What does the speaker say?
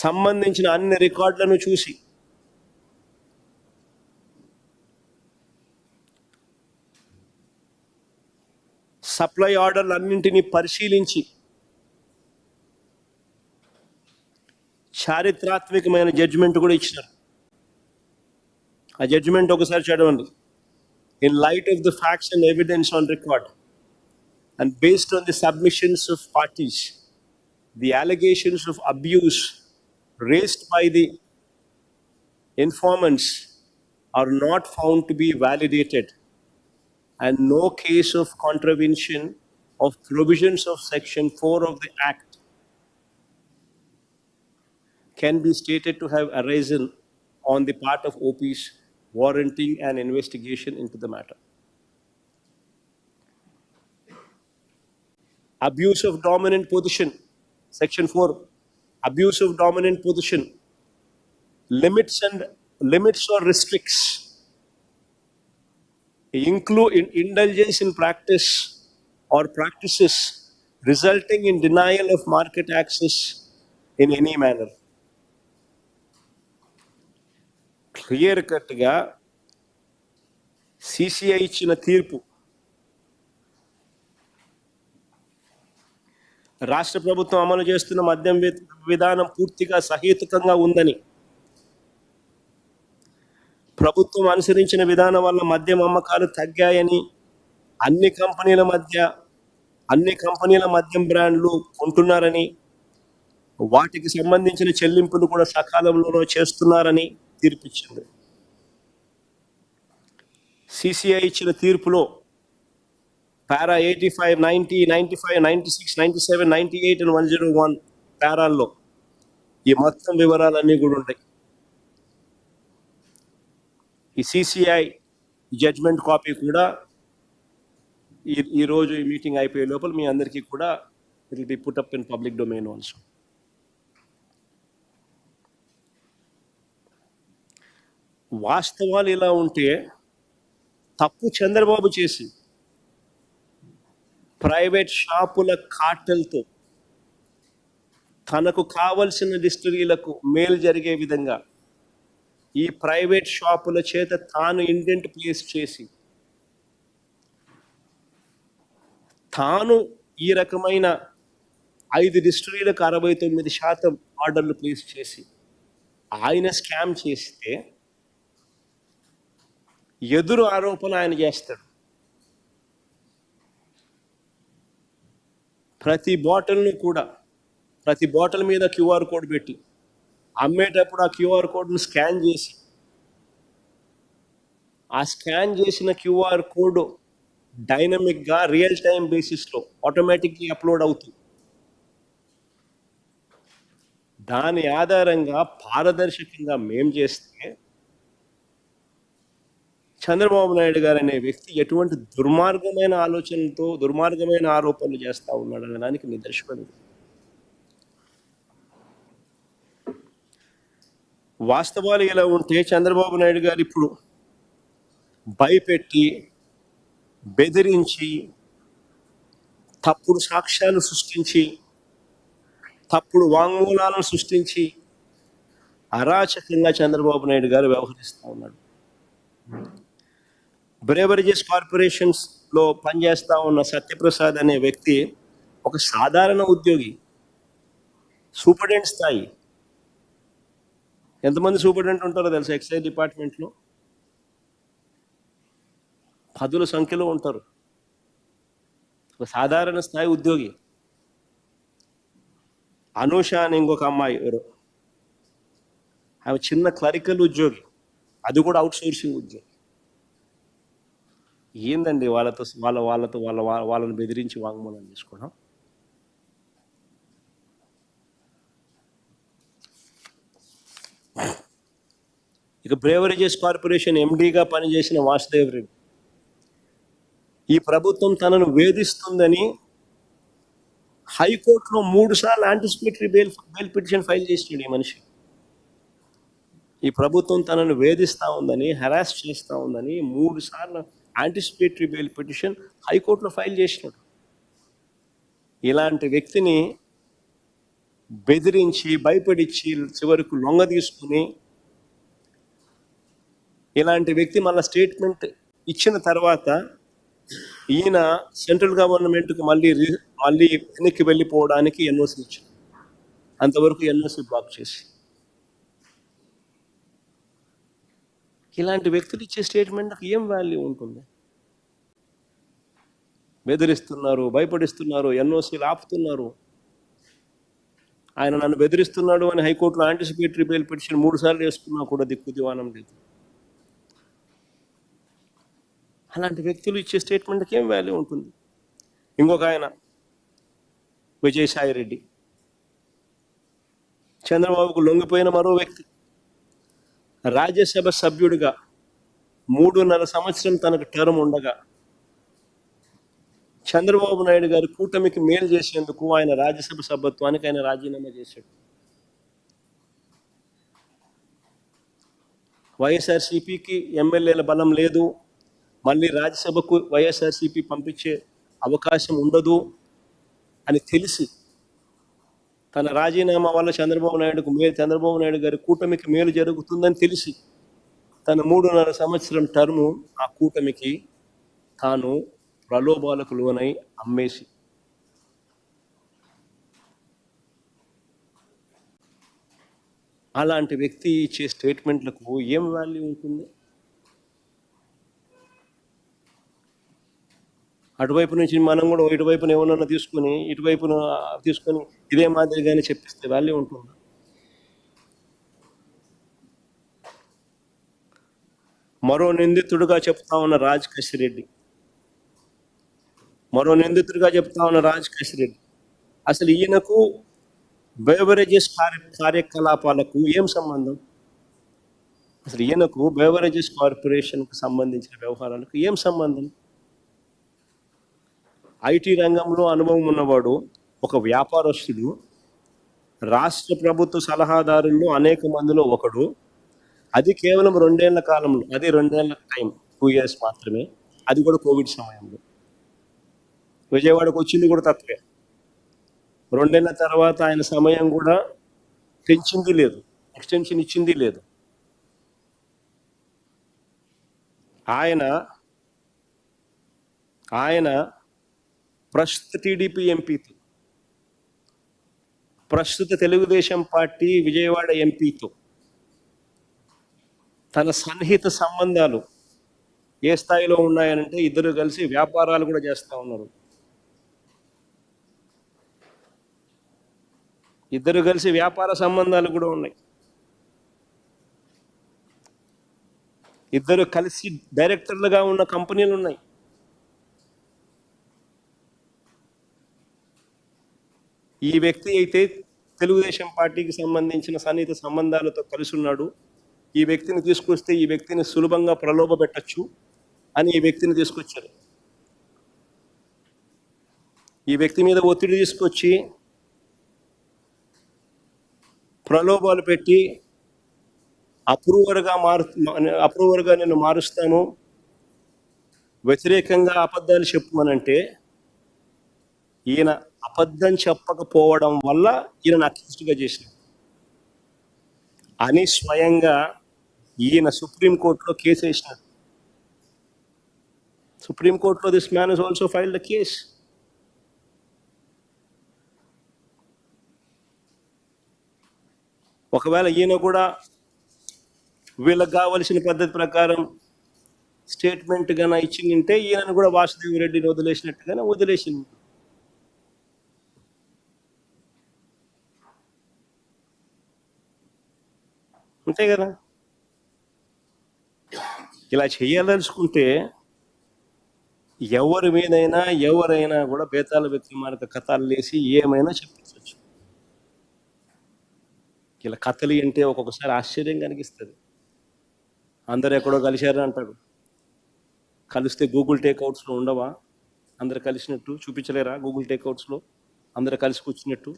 సంబంధించిన అన్ని రికార్డులను చూసి సప్లై ఆర్డర్లు అన్నింటినీ పరిశీలించి చారిత్రాత్మకమైన జడ్జిమెంట్ కూడా ఇచ్చినారు. ఆ జడ్జిమెంట్ ఒకసారి చదవండి. In light of the facts and evidence on record and based on the submissions of parties, the allegations of abuse raised by the informants are not found to be validated, and no case of contravention of provisions of Section 4 of the Act can be stated to have arisen on the part of OPs, warranting an investigation into the matter. Abuse of dominant position, Section 4, abuse of dominant position, limits or restricts, include indulgence in practice or practices resulting in denial of market access in any manner. Clear కట్గా CCI ఇచ్చిన తీర్పు రాష్ట్ర ప్రభుత్వం అమలు చేస్తున్న మద్యం విధానం పూర్తిగా సహేతుకంగా ఉందని, ప్రభుత్వం అనుసరించిన విధానం వల్ల మద్యం అమ్మకాలు తగ్గాయని, అన్ని కంపెనీల మద్యం బ్రాండ్లు కొంటున్నారని, వాటికి సంబంధించిన చెల్లింపులు కూడా సకాలంలో చేస్తున్నారని తీర్పిచ్చింది. సిసిఐ ఇచ్చిన తీర్పులో పారా 85, 90, 95, 96, 97, 98 and 101 పారాల్లో ఈ మొత్తం వివరాలన్నీ కూడా ఉంటాయి. ఈ సిసిఐ జడ్జ్మెంట్ కాపీ కూడా ఈరోజు ఈ మీటింగ్ అయిపోయే లోపల మీ అందరికీ కూడా it will be put up in public domain also. వాస్తవాలు ఇలా ఉంటే తప్పు చంద్రబాబు చేసి ప్రైవేట్ షాపుల కార్టెల్తో తనకు కావలసిన డిస్టిలరీలకు మేలు జరిగే విధంగా ఈ ప్రైవేట్ షాపుల చేత తాను ఇండెంట్ ప్లేస్ చేసి తాను ఈ రకమైన 5 డిస్టిలరీలకు 69% ఆర్డర్లు ప్లేస్ చేసి ఆయన స్కామ్ చేస్తే ఎదురు ఆరోపణ ఆయన చేస్తాడు. ప్రతి బాటిల్ మీద క్యూఆర్ కోడ్ పెట్టి అమ్మేటప్పుడు ఆ క్యూఆర్ కోడ్ను స్కాన్ చేసి ఆ స్కాన్ చేసిన క్యూఆర్ కోడ్ డైనమిక్గా రియల్ టైం బేసిస్లో ఆటోమేటిక్గా అప్లోడ్ అవుతుంది. దాని ఆధారంగా పారదర్శకంగా మేం చేస్తే చంద్రబాబు నాయుడు గారు అనే వ్యక్తి ఎటువంటి దుర్మార్గమైన ఆలోచనలతో దుర్మార్గమైన ఆరోపణలు చేస్తూ ఉన్నాడు అనడానికి నిదర్శనం. వాస్తవాలు ఇలా ఉంటే చంద్రబాబు నాయుడు గారు ఇప్పుడు భయపెట్టి బెదిరించి తప్పుడు సాక్ష్యాలు సృష్టించి తప్పుడు వాంగ్మూలాలను సృష్టించి అరాచకంగా చంద్రబాబు నాయుడు గారు వ్యవహరిస్తూ ఉన్నాడు. బ్రేవరేజెస్ కార్పొరేషన్స్లో పనిచేస్తూ ఉన్న సత్యప్రసాద్ అనే వ్యక్తి ఒక సాధారణ ఉద్యోగి, సూపరింటెండెంట్ స్థాయి. ఎంతమంది సూపరింటెండెంట్ ఉంటారో తెలుసా ఎక్సైజ్ డిపార్ట్మెంట్లో? 10ల సంఖ్యలో ఉంటారు. ఒక సాధారణ స్థాయి ఉద్యోగి. అనూష అని ఇంకొక అమ్మాయి ఎవరు, ఆమె చిన్న క్లరికల్ ఉద్యోగి, అది కూడా అవుట్ సోర్సింగ్ ఉద్యోగి. ఏందండి వాళ్ళని బెదిరించి వాంగ్మూలం తీసుకోవడం? ఇక బ్రేవరేజెస్ కార్పొరేషన్ ఎండీగా పనిచేసిన వాసుదేవ్ రెడ్డి ఈ ప్రభుత్వం తనను వేధిస్తుందని హైకోర్టులో 3 సార్లు యాంటిసిపేటరీ బెయిల్ పిటిషన్ ఫైల్ చేసినాడు. ఈ మనిషి ఈ ప్రభుత్వం తనను వేధిస్తూ ఉందని, హెరాస్ చేస్తూ ఉందని 3 సార్లు యాంటిసిపేటరీ బెయిల్ పిటిషన్ హైకోర్టులో ఫైల్ చేసినాడు. ఇలాంటి వ్యక్తిని బెదిరించి భయపడిచ్చి చివరకు లొంగ తీసుకుని ఇలాంటి వ్యక్తి మళ్ళీ స్టేట్మెంట్ ఇచ్చిన తర్వాత ఈయన సెంట్రల్ గవర్నమెంట్కి మళ్ళీ వెనక్కి వెళ్ళిపోవడానికి ఎన్ఓసి ఇచ్చారు. అంతవరకు ఎన్ఓసి బ్లాక్ చేసి. ఇలాంటి వ్యక్తులు ఇచ్చే స్టేట్మెంట్కి ఏం వాల్యూ ఉంటుంది? బెదిరిస్తున్నారు, భయపడిస్తున్నారు, ఎన్ఓసీలు ఆపుతున్నారు. ఆయన నన్ను బెదిరిస్తున్నాడు అని హైకోర్టులో యాంటిసిపేటరీ బెయిల్ పిటిషన్ 3 సార్లు వేసుకున్నా కూడా దిక్కు దివానం లేదు. అలాంటి వ్యక్తులు ఇచ్చే స్టేట్మెంట్కి ఏం వాల్యూ ఉంటుంది? ఇంకొక ఆయన విజయసాయి రెడ్డి, చంద్రబాబుకు లొంగిపోయిన మరో వ్యక్తి. రాజ్యసభ సభ్యుడిగా 3.5 సంవత్సరం తనకు టర్మ్ ఉండగా చంద్రబాబు నాయుడు గారి కూటమికి మేలు చేసేందుకు ఆయన రాజ్యసభ సభ్యత్వానికి ఆయన రాజీనామా చేశాడు. వైఎస్ఆర్సీపీకి ఎమ్మెల్యేల బలం లేదు, మళ్ళీ రాజ్యసభకు వైఎస్ఆర్సీపీ పంపించే అవకాశం ఉండదు అని తెలిసి తన రాజీనామా వల్ల చంద్రబాబు నాయుడు గారి కూటమికి మేలు జరుగుతుందని తెలిసి తన 3.5 సంవత్సరం టర్ము ఆ కూటమికి తాను ప్రలోభాలకు లోనై అమ్మేసి అలాంటి వ్యక్తి ఇచ్చే స్టేట్మెంట్లకు ఏం వాల్యూ ఉంటుంది? అటువైపు నుంచి మనం కూడా ఇటువైపున ఏమన్నా తీసుకొని ఇటువైపున తీసుకొని ఇదే మాదిరిగానే చెప్పిస్తే వాల్యూ ఉంటుంది? మరో నిందితుడిగా చెప్తా ఉన్న రాజ్ కసిరెడ్డి, అసలు ఈయనకు బెవరేజెస్ కార్యకలాపాలకు ఏం సంబంధం? అసలు ఈయనకు బెవరేజెస్ కార్పొరేషన్కు సంబంధించిన వ్యవహారాలకు ఏం సంబంధం? ఐటీ రంగంలో అనుభవం ఉన్నవాడు, ఒక వ్యాపారస్తుడు, రాష్ట్ర ప్రభుత్వ సలహాదారుల్లో అనేక మందిలో ఒకడు. అది కేవలం 2 ఏళ్ల కాలంలో, అది 2 ఏళ్ల టైం, 2 years మాత్రమే, అది కూడా కోవిడ్ సమయంలో. విజయవాడకు వచ్చింది కూడా తక్కువే. 2 ఏళ్ల తర్వాత ఆయన సమయం కూడా పెంచింది లేదు, ఎక్స్టెన్షన్ ఇచ్చింది లేదు. ఆయన ప్రస్తుత టీడీపీ ఎంపీతో, ప్రస్తుత తెలుగుదేశం పార్టీ విజయవాడ ఎంపీతో తన సన్నిహిత సంబంధాలు ఏ స్థాయిలో ఉన్నాయనంటే ఇద్దరు కలిసి వ్యాపారాలు కూడా చేస్తూ ఉన్నారు. ఇద్దరు కలిసి వ్యాపార సంబంధాలు కూడా ఉన్నాయి. ఇద్దరు కలిసి డైరెక్టర్లుగా ఉన్న కంపెనీలు ఉన్నాయి. ఈ వ్యక్తి అయితే తెలుగుదేశం పార్టీకి సంబంధించిన సన్నిహిత సంబంధాలతో కలిసి ఉన్నాడు. ఈ వ్యక్తిని తీసుకొస్తే ఈ వ్యక్తిని సులభంగా ప్రలోభ పెట్టచ్చు అని ఈ వ్యక్తిని తీసుకొచ్చారు. ఈ వ్యక్తి మీద ఒత్తిడి తీసుకొచ్చి ప్రలోభాలు పెట్టి అప్రూవర్గా నేను మారుస్తాను, వ్యతిరేకంగా అబద్ధాలు చెప్పు అనంటే ఈయన అబద్ధం చెప్పకపోవడం వల్ల ఈయన అక్యూజ్డ్గా చేసినాడు అని స్వయంగా ఈయన సుప్రీంకోర్టులో కేసు వేసినాడు. సుప్రీంకోర్టులో this man is also filed the case. ఒకవేళ ఈయన కూడా వీళ్ళకి కావలసిన పద్ధతి ప్రకారం స్టేట్మెంట్ గాన ఇచ్చిందంటే ఈయనను కూడా వాసుదేవ్ రెడ్డిని వదిలేసినట్టుగానే వదిలేసింది. అంతే కదా. ఇలా చేయాలనుకుంటే ఎవరైనా కూడా బేతాళ విక్రమార్క కథలు లేసి ఏమైనా చెప్పించవచ్చు. ఇలా కథలు అంటే ఒక్కొక్కసారి ఆశ్చర్యం కలిగిస్తుంది. అందరు ఎక్కడో కలిశారు అంటాడు. కలిస్తే గూగుల్ టేక్అవుట్స్లో ఉండవా? అందరు కలిసినట్టు చూపించలేరా? గూగుల్ టేక్అవుట్స్లో అందరు కలిసి కూర్చున్నట్టు